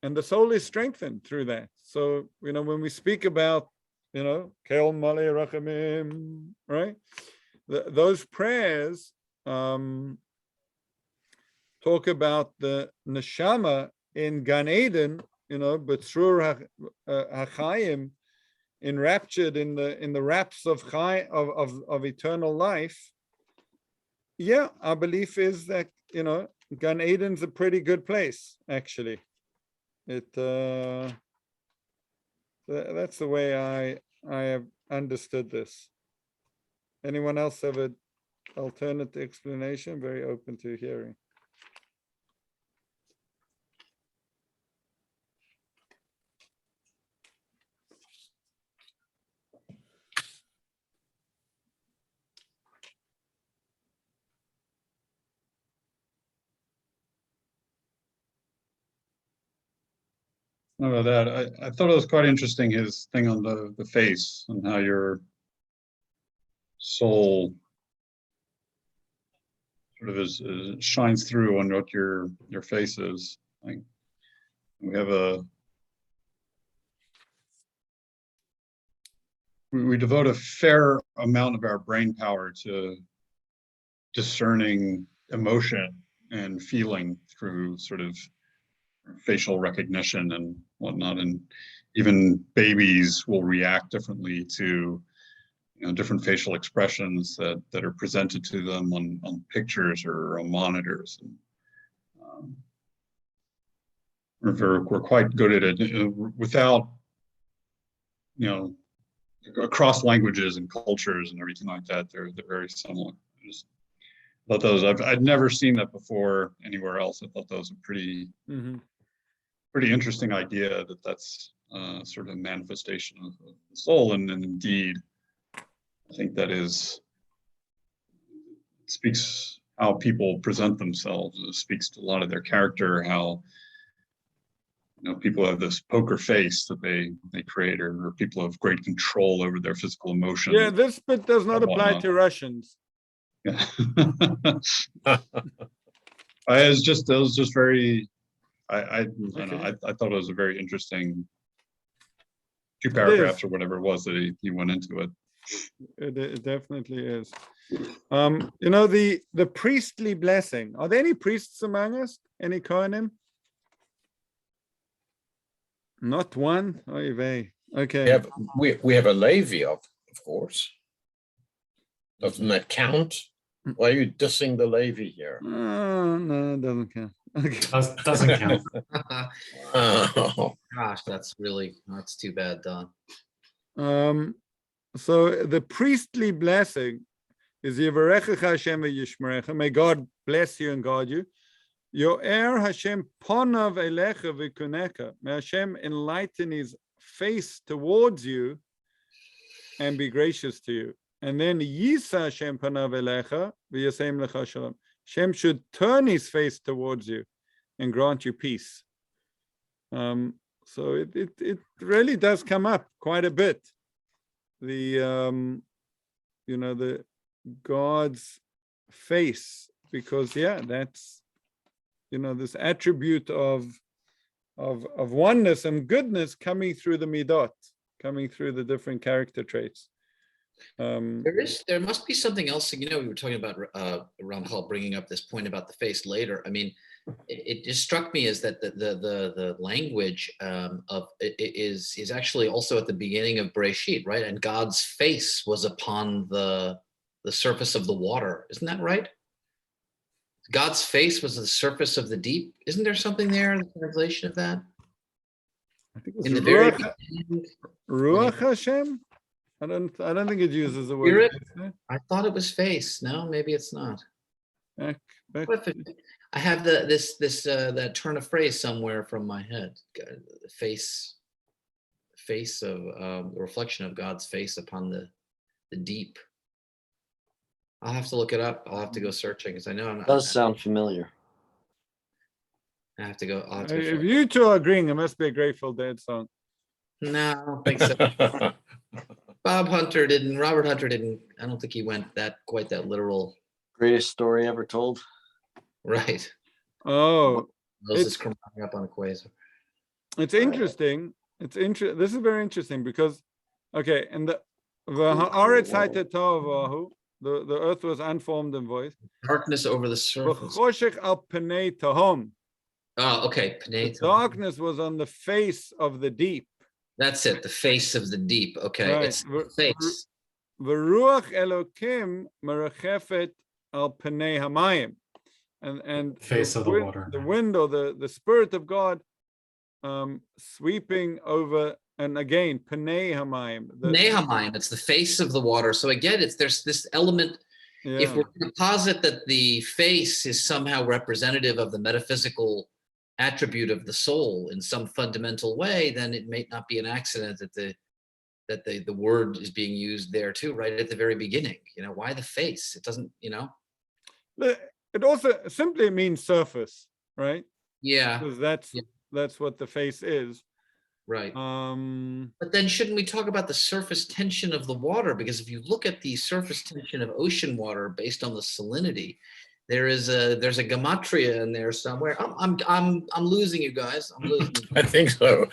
And the soul is strengthened through that. So, when we speak about, Kel Male Rachamim, right? Those prayers talk about the neshama in Gan Eden, B'tzrur HaChaim, enraptured in the wraps of eternal life. Yeah, our belief is that Gan Eden's a pretty good place, actually. That's the way I have understood this. Anyone else have an alternate explanation? Very open to hearing. About that, I thought it was quite interesting, his thing on the face and how your soul sort of shines through on what your face is. Like we devote a fair amount of our brain power to discerning emotion and feeling through sort of facial recognition and whatnot, and even babies will react differently to different facial expressions that are presented to them on pictures or on monitors. And, we're quite good at it without across languages and cultures and everything like that. They're very similar. I just thought those, I'd never seen that before anywhere else. I thought that was a pretty interesting idea, that's sort of a manifestation of the soul. And indeed, I think that speaks how people present themselves. It speaks to a lot of their character, how people have this poker face that they create, or people have great control over their physical emotions. Yeah, this bit does not apply to Russians. Yeah. It was just very, I don't know, I thought it was a very interesting 2 paragraphs or whatever it was that he went into it. It definitely is. The priestly blessing. Are there any priests among us? Any Kohanim? Not one? Oy vey. Okay. We have a Levi, of course. Doesn't that count? Why are you dissing the Levi here? No, it doesn't count. Okay. Doesn't count. Oh. Gosh, that's too bad, Don. So the priestly blessing is Yivarechecha Hashem v'yishmerecha. May God bless you and guard you. Yo'er Hashem ponav elecha v'kuneka. May Hashem enlighten His face towards you and be gracious to you. And then Yisa Hashem ponav elecha v'yasem lecha shalom. Hashem should turn His face towards you and grant you peace. So it really does come up quite a bit. The God's face, because that's this attribute of oneness and goodness coming through the midot, coming through the different character traits. There must be something else. We were talking about Ramchal bringing up this point about the face later. I mean, it just struck me as that the language of it is actually also at the beginning of Bereshit, right? And God's face was upon the surface of the water. Isn't that right? God's face was the surface of the deep. Isn't there something there in the translation of that? I think it's in the very Ruach Hashem. I don't think it uses the word. I thought it was face. No, maybe it's not. Back. I have that turn of phrase somewhere from my head. Face of the reflection of God's face upon the deep. I'll have to look it up. I'll have to go searching because I know It does sound familiar. I have to go. If you two are agreeing, it must be a Grateful Dead song. No, I don't think so. Robert Hunter didn't, I don't think he went quite that literal. Greatest story ever told. Right. Oh, Moses crumbling up on a quasar. it's interesting. This is very interesting because, okay, and the earth was unformed and void. Darkness over the surface. V'choshech al pnei tahom. Oh, okay. The Panay. darkness was on the face of the deep. That's it. The face of the deep. Okay. Right. It's the face. V'ruach Elokim merachefet al pnei hamayim. And Face of the water. the window, the spirit of God sweeping over, and again, Pnei Hamayim. Nehamayim, it's the face of the water. So again, there's this element. If Yeah. we're going to posit that the face is somehow representative of the metaphysical attribute of the soul in some fundamental way, then it may not be an accident that the word is being used there too, right at the very beginning. You know, why the face? It doesn't, you know. It also simply means surface, right? Yeah. Because Yeah. that's what the face is. Right. But then shouldn't we talk about the surface tension of the water? Because if you look at the surface tension of ocean water based on the salinity, there's a gematria in there somewhere. I'm losing you guys. I'm losing you. I think so.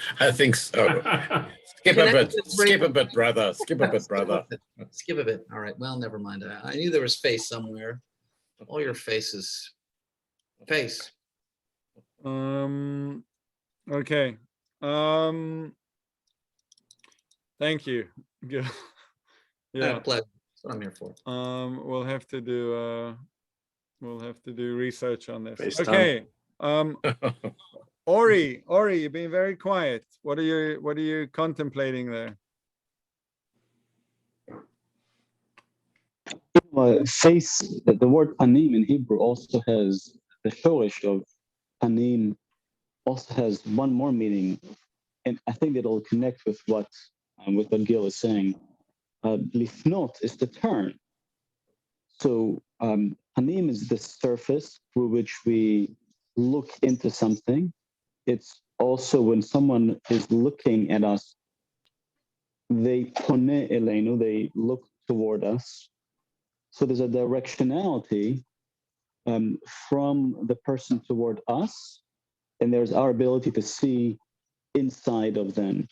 Skip Can a I bit. just Skip a break- bit, brother. Skip a bit, brother. Skip a bit. All right. Well, never mind. I knew there was face somewhere. All your faces. Face. Okay. Thank you. Yeah. Yeah. Pleasure. That's what I'm here for. We'll have to do research on this. FaceTime. Okay. Ori, you've been very quiet. What are you contemplating there? Face, the word panim in Hebrew also has the shorish of panim, also has one more meaning, and I think it'll connect with what Gil is saying. Lifnot is to turn. So panim is the surface through which we look into something. It's also when someone is looking at us, they pone elenu, they look toward us. So there's a directionality from the person toward us, and there's our ability to see inside of them.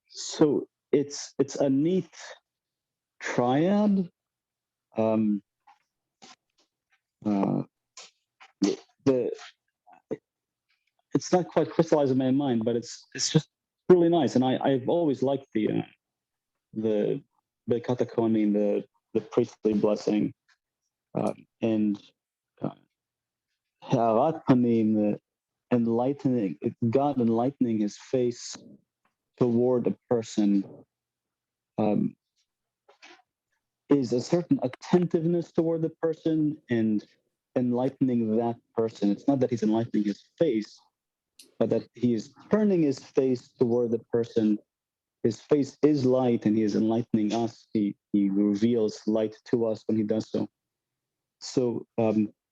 So it's a neat triad. It's not quite crystallized in my mind, but it's just really nice, and I've always liked the Birkat HaKohanim, the priestly blessing, and Ha'arat Panim, the enlightening, God enlightening his face toward a person, is a certain attentiveness toward the person and enlightening that person. It's not that he's enlightening his face, but that he is turning his face toward the person. His face is light, and he is enlightening us. He reveals light to us when he does so. So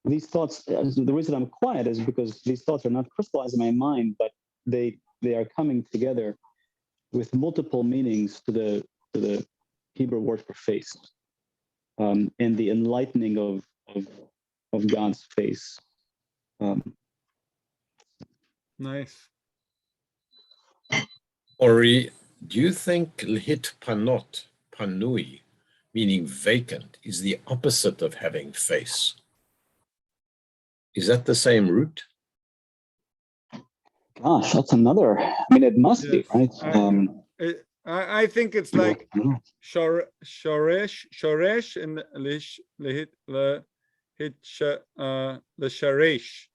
these thoughts, the reason I'm quiet is because these thoughts are not crystallized in my mind, but they are coming together with multiple meanings to the Hebrew word for face, and the enlightening of God's face. Nice. Ori, do you think lhit panot, panui, meaning vacant, is the opposite of having face? Is that the same root? Gosh, that's another. I mean, it must be, right? I think it's like shoresh and the sharesh.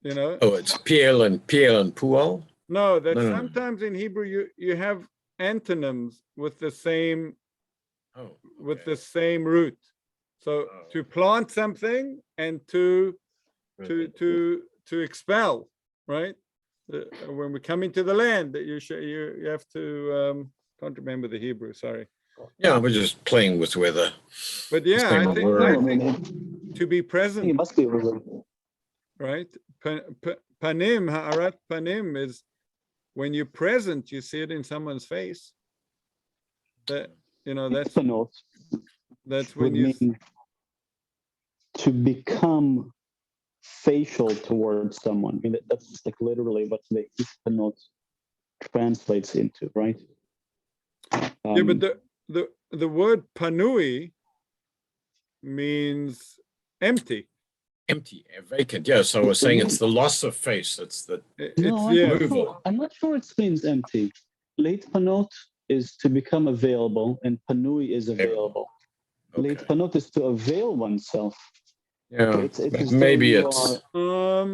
You know. Oh, it's piel and pual. No, that No. sometimes in Hebrew you have antonyms with the same the same root. So to plant something and to expel, right? When we come into the land, that you have to can't remember the Hebrew. Sorry. Yeah, we're just playing with weather. But yeah, I think to be present. It must be related. Right? Panim, ha'arat panim is when you're present, you see it in someone's face. That, you know, that's Tevunot when would you mean to become facial towards someone. I mean, that's like literally what the Tevunot translates into, right? yeah, but the word panui means empty. Empty, vacant. Yeah, so I was saying it's the loss of face. It's the No, yeah. I'm not sure it means empty. Late panot is to become available, and panui is available. Late Okay. panot is to avail oneself. Yeah, It's but as though maybe you it's are,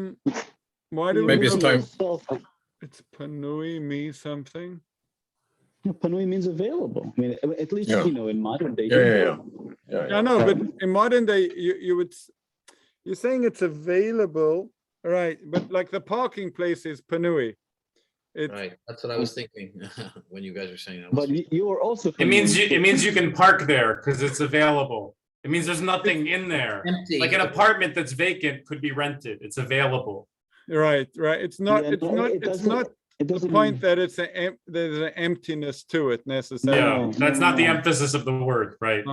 Why do you're we maybe it's know making time. yourself. it's panui means something? Panui means available. I mean, at least Yeah. in modern day. I know, but in modern day, you would you're saying it's available, right? But like the parking place is panui. It's Right. That's what I was thinking when you guys were saying that. But you are also. It means panui, it means you can park there because it's available. It means there's nothing in there. Empty. Like an apartment that's vacant could be rented. It's available. right. It's not. Yeah, it's no, not. it It's doesn't. not It the doesn't point mean, that there's an emptiness to it necessarily. No, that's not the no. emphasis of the word, right?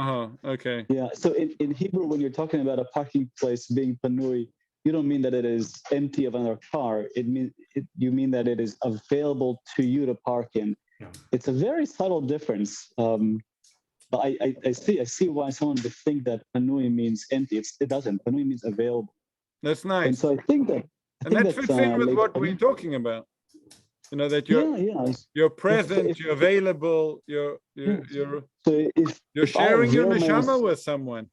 Okay. Yeah. So in Hebrew, when you're talking about a parking place being panui, you don't mean that it is empty of another car. You mean that it is available to you to park in. Yeah. It's a very subtle difference. But I see why someone would think that panui means empty. It doesn't. Panui means available. That's And nice. so I think that Fits in with what we're talking about. You know, that you're present, you're available, you're So if I sharing your avail neshama with someone.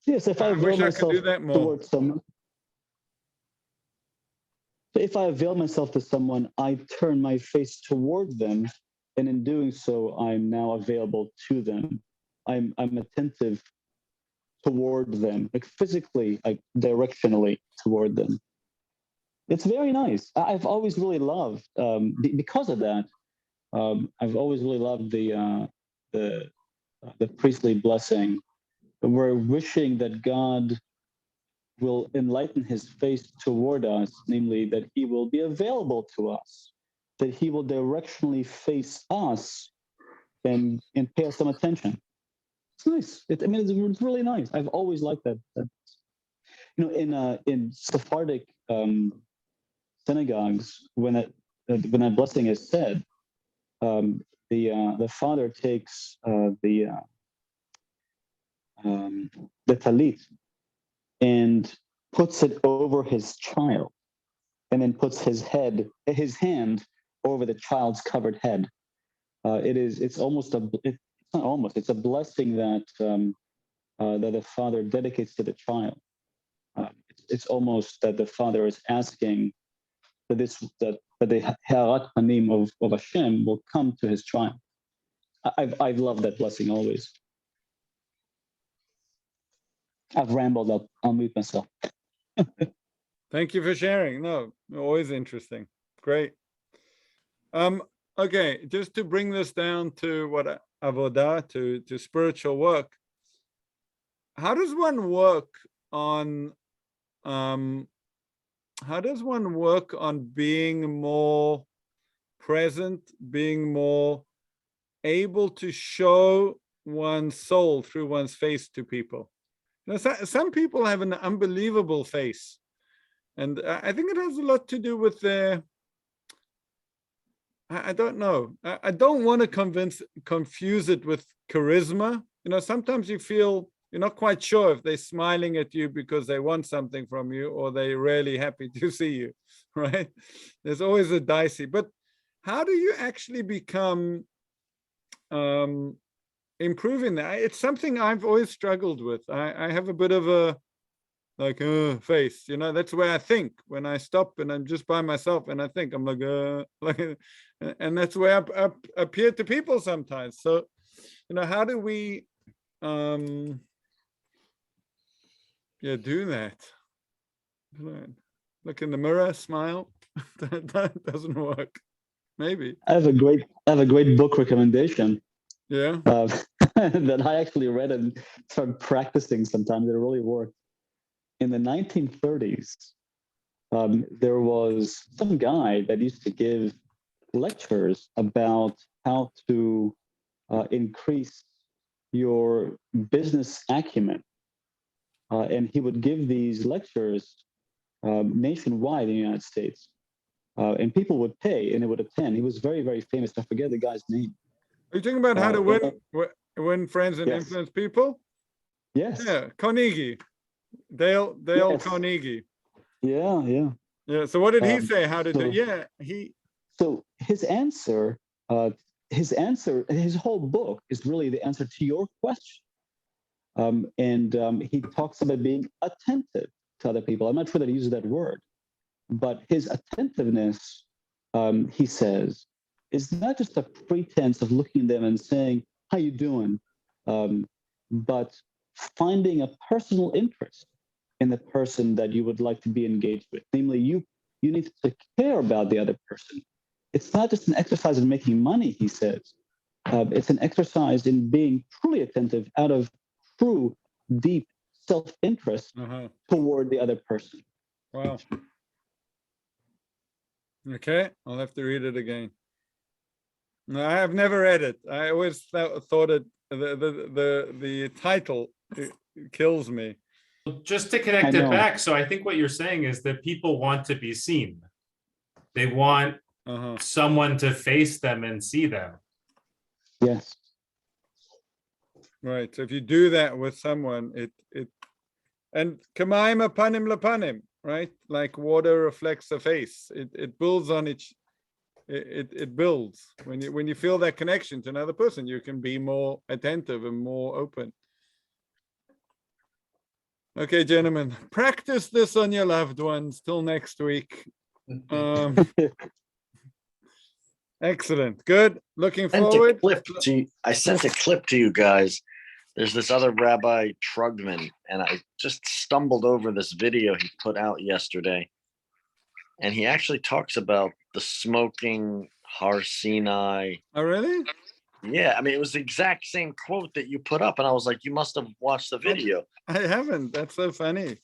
yes, if I I avail wish I could do myself that more. towards someone. So if I avail myself to someone, I turn my face toward them, and in doing so, I'm now available to them. I'm attentive toward them, like physically, like directionally toward them. It's very nice. I've always really loved because of that. I've always really loved the priestly blessing. We're wishing that God will enlighten his face toward us, namely that he will be available to us, that he will directionally face us and pay us some attention. It's nice. It's really nice. I've always liked that. In Sephardic synagogues, when that blessing is said, the father takes the talit and puts it over his child, and then puts his hand over the child's covered head. It's a blessing that that the father dedicates to the child. It's almost that the father is asking that the Ha'arat Panim of Hashem will come to his child. I've loved that blessing always. I've rambled. I'll mute myself. Thank you for sharing. No, always interesting. Great. Okay, just to bring this down to what avodah, to spiritual work. How does one work on being more present, being more able to show one's soul through one's face to people? You know, some people have an unbelievable face, and I think it has a lot to do with their, I don't know. I don't want to confuse it with charisma. You know, sometimes you feel you're not quite sure if they're smiling at you because they want something from you or they're really happy to see you, right? There's always a dicey. But how do you actually become improving that? It's something I've always struggled with. I have a bit of a face, you know. That's where I think when I stop and I'm just by myself and I think I'm like, and that's where I appear to people sometimes. So, you know, how do we do that? Look in the mirror, smile. that doesn't work. Maybe. I have a great book recommendation. Yeah. That I actually read and started practicing sometimes. It really worked. In the 1930s, there was some guy that used to give lectures about how to increase your business acumen. And he would give these lectures nationwide in the United States. And people would pay and they would attend. He was very, very famous. I forget the guy's name. Are you talking about how to win friends and yes. influence people? Yes. Yeah, Carnegie. Dale Yes. Carnegie. Yeah, yeah. Yeah. So what did he say? How to so- do? Yeah, he. So his answer, his whole book is really the answer to your question. He talks about being attentive to other people. I'm not sure that he uses that word, but his attentiveness, he says, is not just a pretense of looking at them and saying, "How you doing?" But finding a personal interest in the person that you would like to be engaged with. Namely, you need to care about the other person. It's not just an exercise in making money, he says. It's an exercise in being truly attentive out of true, deep self-interest toward the other person. Wow. Okay, I'll have to read it again. No, I have never read it. I always thought it the title it kills me. Just to connect it back, so I think what you're saying is that people want to be seen. They want someone to face them and see them. Yes. Right. So if you do that with someone, it and kamaim apanim lapanim, right? Like water reflects the face. It builds on it builds. When you feel that connection to another person, you can be more attentive and more open. Okay, gentlemen, practice this on your loved ones till next week. Excellent. Good. Looking forward. I sent a clip to you guys. There's this other Rabbi Trugman, and I just stumbled over this video he put out yesterday. And he actually talks about the smoking Har Sinai. Oh, really? Yeah, I mean, it was the exact same quote that you put up, and I was like, you must have watched the video. I haven't. That's so funny.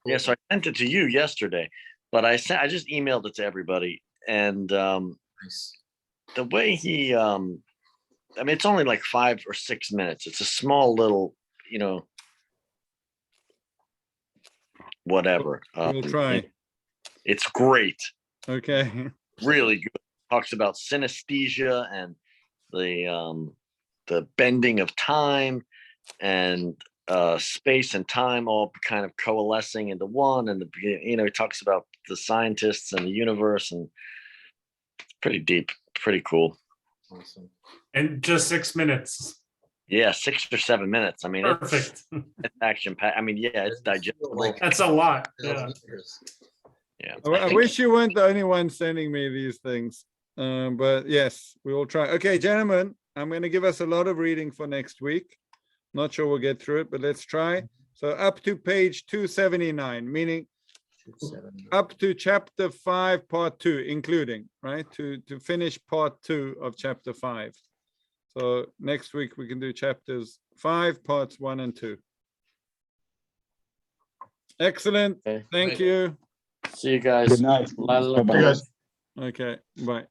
Yeah, so I sent it to you yesterday, but I just emailed it to everybody, and the way he, I mean, it's only like 5 or 6 minutes. It's a small little, whatever. We'll try. It's great. Okay. Really good. Talks about synesthesia and the bending of time and space and time all kind of coalescing into one. And he talks about the scientists and the universe, and it's pretty deep, pretty cool. Awesome. And just 6 minutes. Yeah, 6 or 7 minutes. I mean, Perfect. it's action packed. I mean, yeah, it's digestible. That's a lot. Yeah. Yeah. I wish you weren't the only one sending me these things. But yes, we will try. Okay, gentlemen, I'm going to give us a lot of reading for next week. Not sure we'll get through it, but let's try. So up to page 279, meaning up to chapter 5, part 2, including, right? To finish part 2 of chapter 5. So next week we can do chapters 5, parts 1 and 2. Excellent. Okay. Thank you. See you guys. Good night. Bye. Bye-bye. Okay, bye.